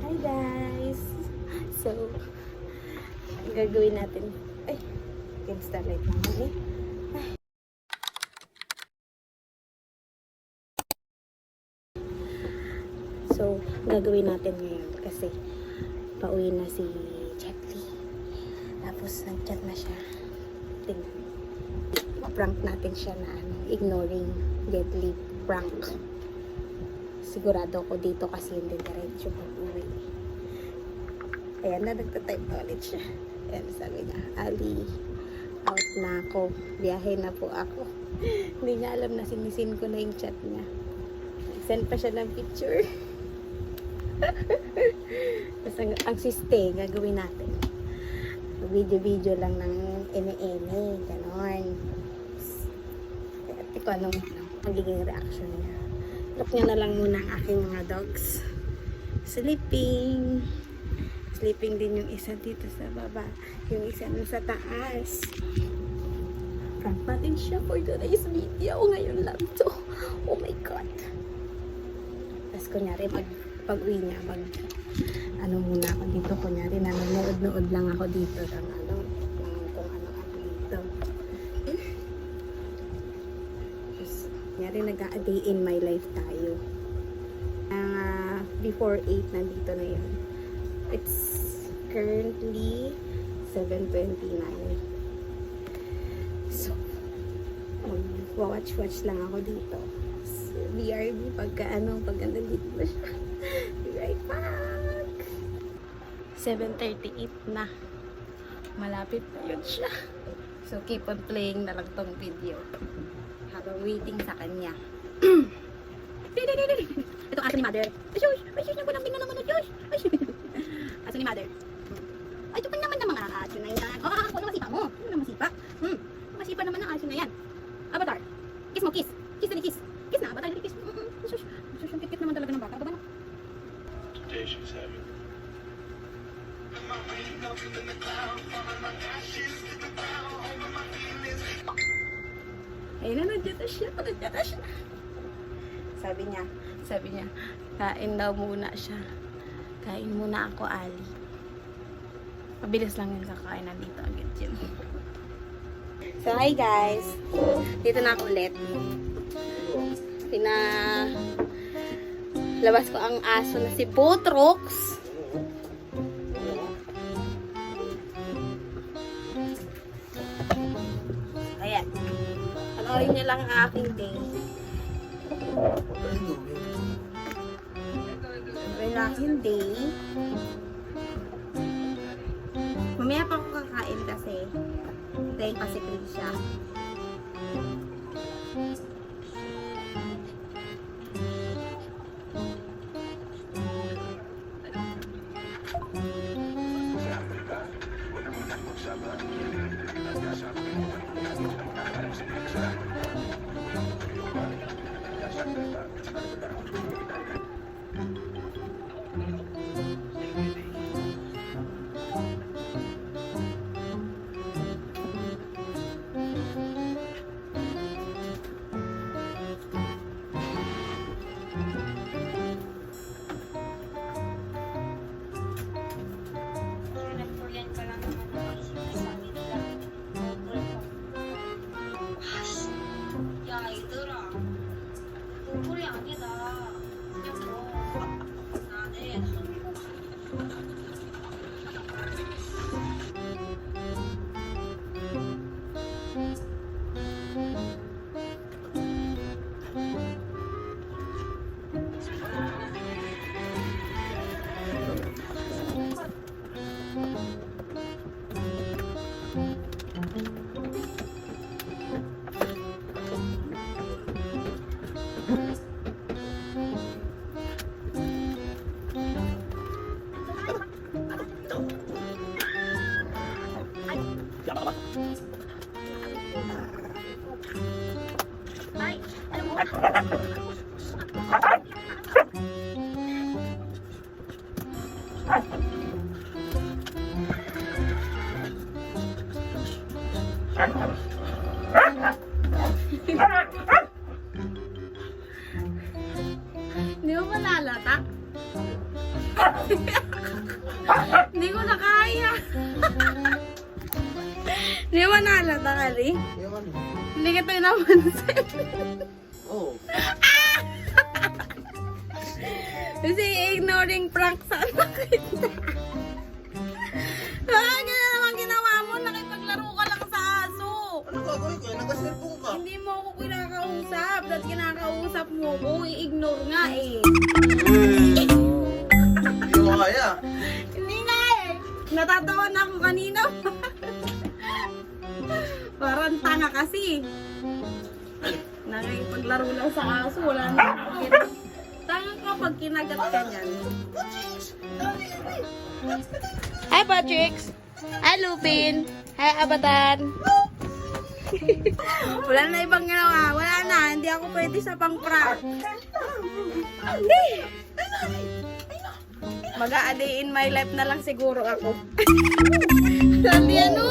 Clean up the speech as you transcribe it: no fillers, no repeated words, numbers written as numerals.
Hi guys! So, gagawin natin. Ay, starlight naman eh. So, gagawin natin ngayon kasi pauwi na si Jetly. Tapos, nag-chat na siya. Tingnan. Prank natin siya na ignoring Jetly prank. Sigurado ko dito kasi hindi diretso pag-uwi. Ayan na, nagtatype na ulit siya. Ayan, sabi niya, Ali, out na ako. Biyahe na po ako. Hindi niya alam na sinisin ko na yung chat niya. Send pa siya ng picture. Tapos ang siste, gagawin natin. Video-video lang ng eme-eme. Ganon. Hindi ko anong magiging reaction niya. Look niya na lang muna ang aking mga dogs. Sleeping. Sleeping din yung isa dito sa baba. Yung isa nun sa taas. Prank natin siya for today's video. Ngayon lang to. Oh my God. Tapos kunyari, pag-uwi niya, muna ako dito. Kunyari, nanonood-nood lang ako dito. Kung ano dito. Kunyari, nag-a-day in my life tayo. Before 8, nandito na yun. It's currently 7:29. So, mag-watch lang ako dito. So, BRB pagka nandito na siya. Be right back! 7:38 na. Malapit na yun siya. So, keep on playing na lang tong video. Habang waiting sa kanya. Ito aso ni Mother. Ay, sus, naku, namin na naman na Diyos. Aso ni Mother. Ay, ito pa naman ng mga aso na yan. Ano masipa mo? Ano masipa? Masipa naman ang aso na yan. Avatar. Kiss mo, kiss. Kiss na, kiss. Kiss na, Avatar, kiss. Sus, yung kit naman talaga ng bata. Baba na. Today she's having. Ayun na, nandiyan na siya. Sabi niya, kain daw muna siya. Kain muna ako, Ali. Mabilis lang yung kakain nandito agad yun. So, hi guys. Dito na ako ulit. Labas ko ang aso na si Botrox. Ayan. Panoorin niyo lang ang aking day. Relaxing day. Mamaya pa ako kakain kasi dahil pasiklig siya. 야, 얘들아. 꼴이 아니다. 그냥 뭐. 나네. Ay, alam mo. Hindi mo malalatak? Hindi ko na kaya. Hindi mo naalala ka, Ri? Ewan. Hindi kita napansin. Oh. Kasi ignoring prank sa anak kita. Ganyan na naman ginawa mo. Nakipaglaro ka lang sa aso. Ano gagawin ko? Nag-cellphone ka. Hindi mo ako kinakausap. Dahil kinakausap mo ko, i-ignore nga eh. Hindi mo kaya. Hindi nga eh. Natatawa na ako kanina. Parang tanga kasi. Nakipaglaro lang sa aso. Wala na akong tanga ka pag kinagat ka niyan. Hi, Patricks! Hi, Lupin! Hi, Abatan! Wala na ibang ginawa. Wala na. Hindi ako pwede sa pang-prank. Hindi! Mag-a-day in my life na lang siguro ako. Sabi ano?